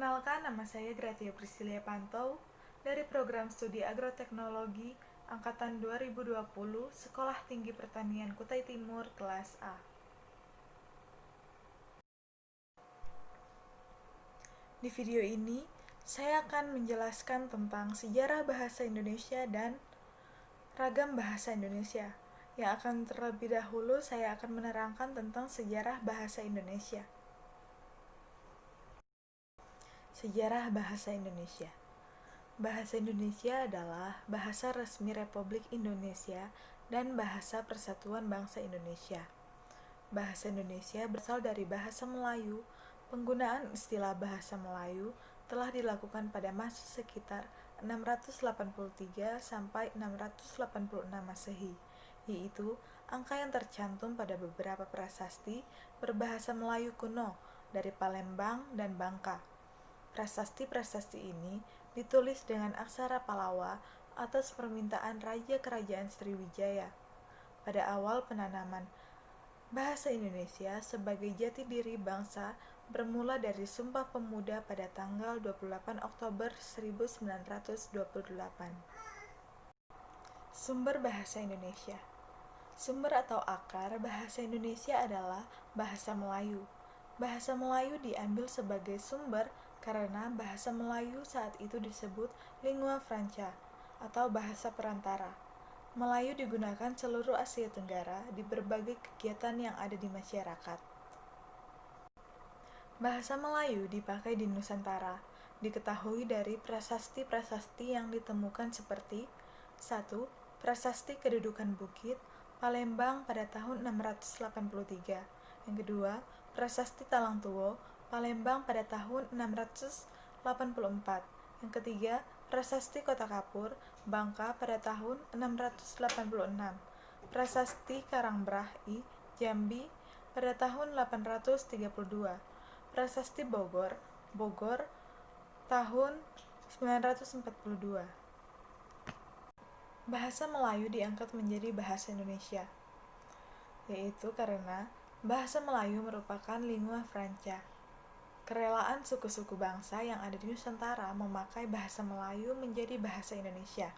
Perkenalkan, nama saya Gratia Priscilia Pantau dari Program Studi Agroteknologi Angkatan 2020 Sekolah Tinggi Pertanian Kutai Timur kelas A. Di video ini, saya akan menjelaskan tentang sejarah bahasa Indonesia dan ragam bahasa Indonesia. Yang akan terlebih dahulu saya akan menerangkan tentang sejarah bahasa Indonesia. Sejarah bahasa Indonesia. Bahasa Indonesia adalah bahasa resmi Republik Indonesia dan bahasa Persatuan Bangsa Indonesia. Bahasa Indonesia berasal dari bahasa Melayu. Penggunaan istilah bahasa Melayu telah dilakukan pada masa sekitar 683 sampai 686 Masehi, yaitu angka yang tercantum pada beberapa prasasti berbahasa Melayu kuno dari Palembang dan Bangka. Prasasti-prasasti ini ditulis dengan aksara Pallawa atas permintaan Raja Kerajaan Sriwijaya. Pada awal penanaman bahasa Indonesia sebagai jati diri bangsa bermula dari Sumpah Pemuda pada tanggal 28 Oktober 1928. Sumber bahasa Indonesia. Sumber atau akar bahasa Indonesia adalah bahasa Melayu. Bahasa Melayu diambil sebagai sumber karena bahasa Melayu saat itu disebut lingua franca atau bahasa perantara. Melayu digunakan seluruh Asia Tenggara di berbagai kegiatan yang ada di masyarakat. Bahasa Melayu dipakai di Nusantara, diketahui dari prasasti-prasasti yang ditemukan seperti 1. Prasasti Kedudukan Bukit, Palembang pada tahun 683. Yang kedua, Prasasti Talang Tuwo, Palembang pada tahun 684. Yang ketiga, Prasasti Kota Kapur, Bangka pada tahun 686. Prasasti Karangbrah I, Jambi pada tahun 832. Prasasti Bogor, Bogor tahun 942. Bahasa Melayu diangkat menjadi bahasa Indonesia, yaitu karena bahasa Melayu merupakan lingua franca. Kerelaan suku-suku bangsa yang ada di Nusantara memakai bahasa Melayu menjadi bahasa Indonesia.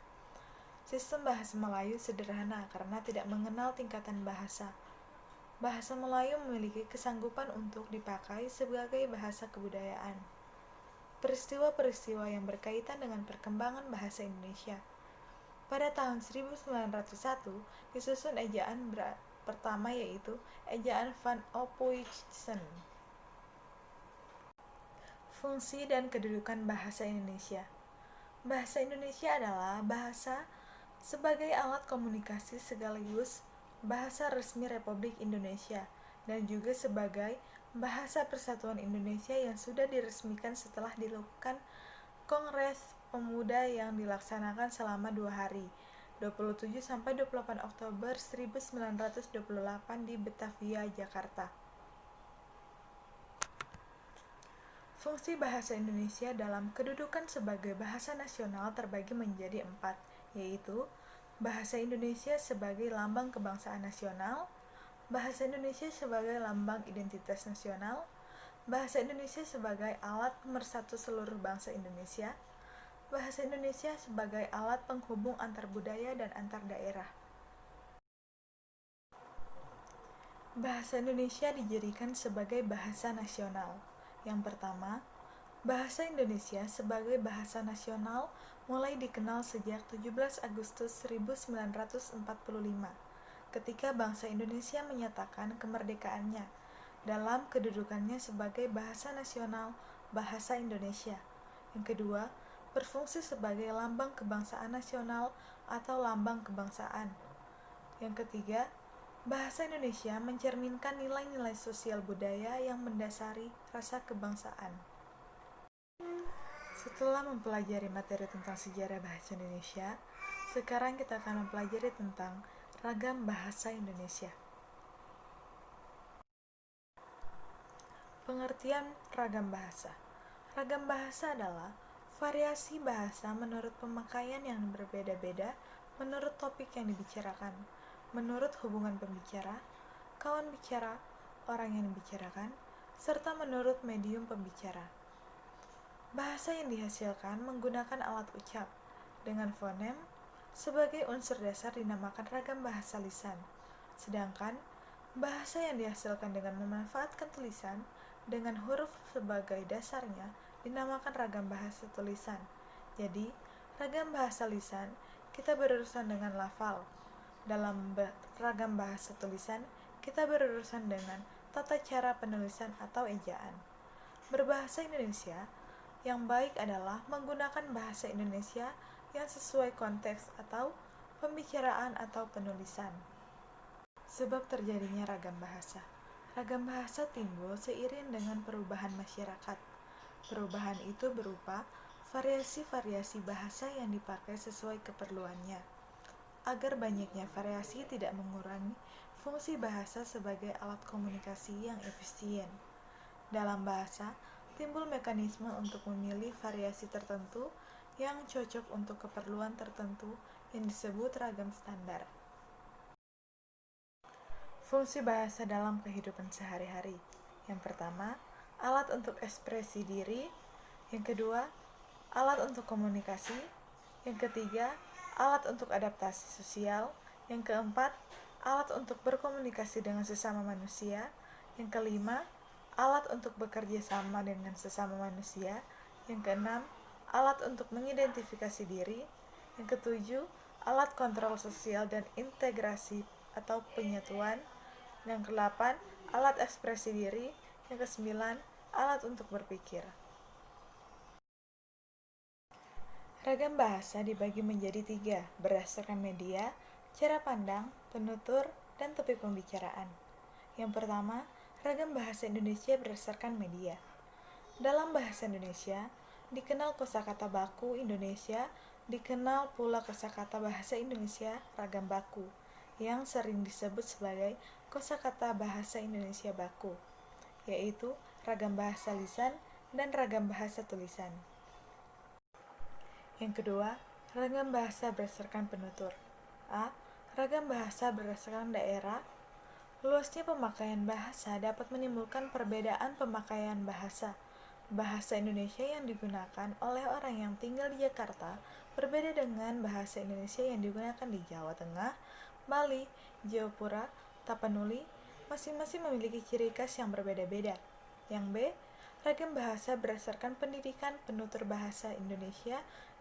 Sistem bahasa Melayu sederhana karena tidak mengenal tingkatan bahasa. Bahasa Melayu memiliki kesanggupan untuk dipakai sebagai bahasa kebudayaan. Peristiwa-peristiwa yang berkaitan dengan perkembangan bahasa Indonesia. Pada tahun 1901 disusun ejaan pertama yaitu ejaan Van Ophuijsen. Fungsi dan kedudukan bahasa Indonesia. Bahasa Indonesia adalah bahasa sebagai alat komunikasi sekaligus bahasa resmi Republik Indonesia dan juga sebagai bahasa Persatuan Indonesia yang sudah diresmikan setelah dilakukan Kongres Pemuda yang dilaksanakan selama 2 hari, 27 sampai 28 Oktober 1928 di Batavia, Jakarta. Fungsi bahasa Indonesia dalam kedudukan sebagai bahasa nasional terbagi menjadi 4, yaitu bahasa Indonesia sebagai lambang kebangsaan nasional, bahasa Indonesia sebagai lambang identitas nasional, bahasa Indonesia sebagai alat pemersatu seluruh bangsa Indonesia, bahasa Indonesia sebagai alat penghubung antar budaya dan antar daerah. Bahasa Indonesia dijadikan sebagai bahasa nasional. Yang pertama, bahasa Indonesia sebagai bahasa nasional mulai dikenal sejak 17 Agustus 1945, ketika bangsa Indonesia menyatakan kemerdekaannya dalam kedudukannya sebagai bahasa nasional, bahasa Indonesia. Yang kedua, berfungsi sebagai lambang kebangsaan nasional atau lambang kebangsaan. Yang ketiga, bahasa Indonesia mencerminkan nilai-nilai sosial budaya yang mendasari rasa kebangsaan. Setelah mempelajari materi tentang sejarah bahasa Indonesia, sekarang kita akan mempelajari tentang ragam bahasa Indonesia. Pengertian ragam bahasa. Ragam bahasa adalah variasi bahasa menurut pemakaian yang berbeda-beda, menurut topik yang dibicarakan, menurut hubungan pembicara, kawan bicara, orang yang dibicarakan, serta menurut medium pembicara. Bahasa yang dihasilkan menggunakan alat ucap dengan fonem sebagai unsur dasar dinamakan ragam bahasa lisan. Sedangkan bahasa yang dihasilkan dengan memanfaatkan tulisan dengan huruf sebagai dasarnya dinamakan ragam bahasa tulisan. Jadi, ragam bahasa lisan kita berurusan dengan lafal. Dalam ragam bahasa tulisan, kita berurusan dengan tata cara penulisan atau ejaan. Berbahasa Indonesia yang baik adalah menggunakan bahasa Indonesia yang sesuai konteks atau pembicaraan atau penulisan. Sebab terjadinya ragam bahasa. Ragam bahasa timbul seiring dengan perubahan masyarakat. Perubahan itu berupa variasi-variasi bahasa yang dipakai sesuai keperluannya. Agar banyaknya variasi tidak mengurangi fungsi bahasa sebagai alat komunikasi yang efisien. Dalam bahasa, timbul mekanisme untuk memilih variasi tertentu yang cocok untuk keperluan tertentu yang disebut ragam standar. Fungsi bahasa dalam kehidupan sehari-hari. Yang pertama, alat untuk ekspresi diri. Yang kedua, alat untuk komunikasi. Yang ketiga, alat untuk adaptasi sosial. Yang keempat, alat untuk berkomunikasi dengan sesama manusia. Yang kelima, alat untuk bekerja sama dengan sesama manusia. Yang keenam, alat untuk mengidentifikasi diri. Yang ketujuh, alat kontrol sosial dan integrasi atau penyatuan. Yang kedelapan, alat ekspresi diri. Yang kesembilan, alat untuk berpikir. Ragam bahasa dibagi menjadi 3 berdasarkan media, cara pandang, penutur, dan topik pembicaraan. Yang pertama, ragam bahasa Indonesia berdasarkan media. Dalam bahasa Indonesia, dikenal kosakata baku Indonesia, dikenal pula kosakata bahasa Indonesia ragam baku, yang sering disebut sebagai kosakata bahasa Indonesia baku, yaitu ragam bahasa lisan dan ragam bahasa tulisan. Yang kedua, ragam bahasa berdasarkan penutur. A. Ragam bahasa berdasarkan daerah. Luasnya pemakaian bahasa dapat menimbulkan perbedaan pemakaian bahasa. Bahasa Indonesia yang digunakan oleh orang yang tinggal di Jakarta berbeda dengan bahasa Indonesia yang digunakan di Jawa Tengah, Bali, Jayapura, Tapanuli, masing-masing memiliki ciri khas yang berbeda-beda. Yang B. Ragam bahasa berdasarkan pendidikan penutur bahasa Indonesia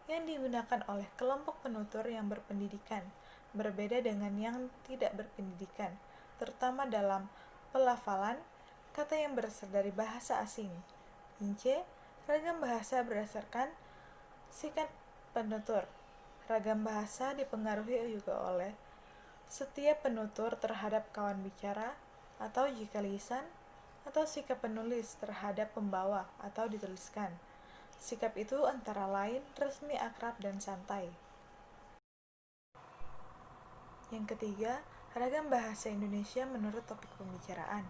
yang digunakan oleh kelompok penutur yang berpendidikan, berbeda dengan yang tidak berpendidikan, terutama dalam pelafalan kata yang berasal dari bahasa asing. C. Ragam bahasa berdasarkan sikat penutur. Ragam bahasa dipengaruhi juga oleh setiap penutur terhadap kawan bicara, atau jika lisan, atau sikap penulis terhadap pembawa atau dituliskan. Sikap itu antara lain resmi, akrab, dan santai. Yang ketiga, ragam bahasa Indonesia menurut topik pembicaraan.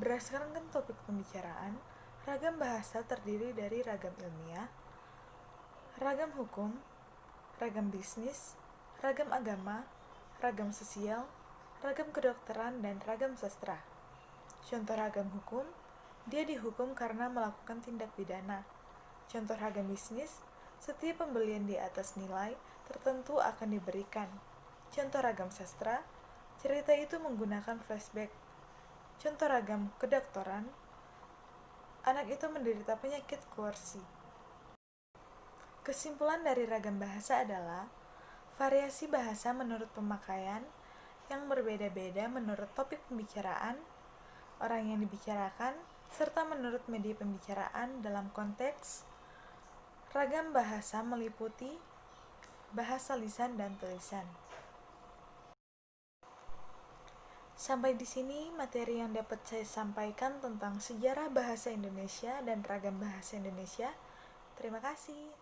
Berdasarkan topik pembicaraan, ragam bahasa terdiri dari ragam ilmiah, ragam hukum, ragam bisnis, ragam agama, ragam sosial, ragam kedokteran, dan ragam sastra. Contoh ragam hukum, dia dihukum karena melakukan tindak pidana. Contoh ragam bisnis, setiap pembelian di atas nilai tertentu akan diberikan. Contoh ragam sastra, cerita itu menggunakan flashback. Contoh ragam kedokteran, anak itu menderita penyakit koersi. Kesimpulan dari ragam bahasa adalah variasi bahasa menurut pemakaian yang berbeda-beda menurut topik pembicaraan, orang yang dibicarakan, serta menurut media pembicaraan dalam konteks. Ragam bahasa meliputi bahasa lisan dan tulisan. Sampai di sini materi yang dapat saya sampaikan tentang sejarah bahasa Indonesia dan ragam bahasa Indonesia. Terima kasih.